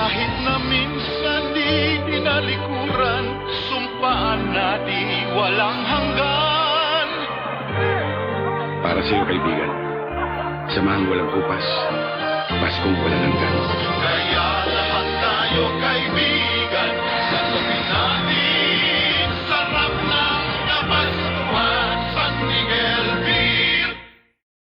Kahit na minsan di dinalikuran, sumpaan na di walang hanggan. Para sa iyo, kaibigan. Samahan walang kupas. Paskong walang hanggan. Kaya lahat tayo kaibigan.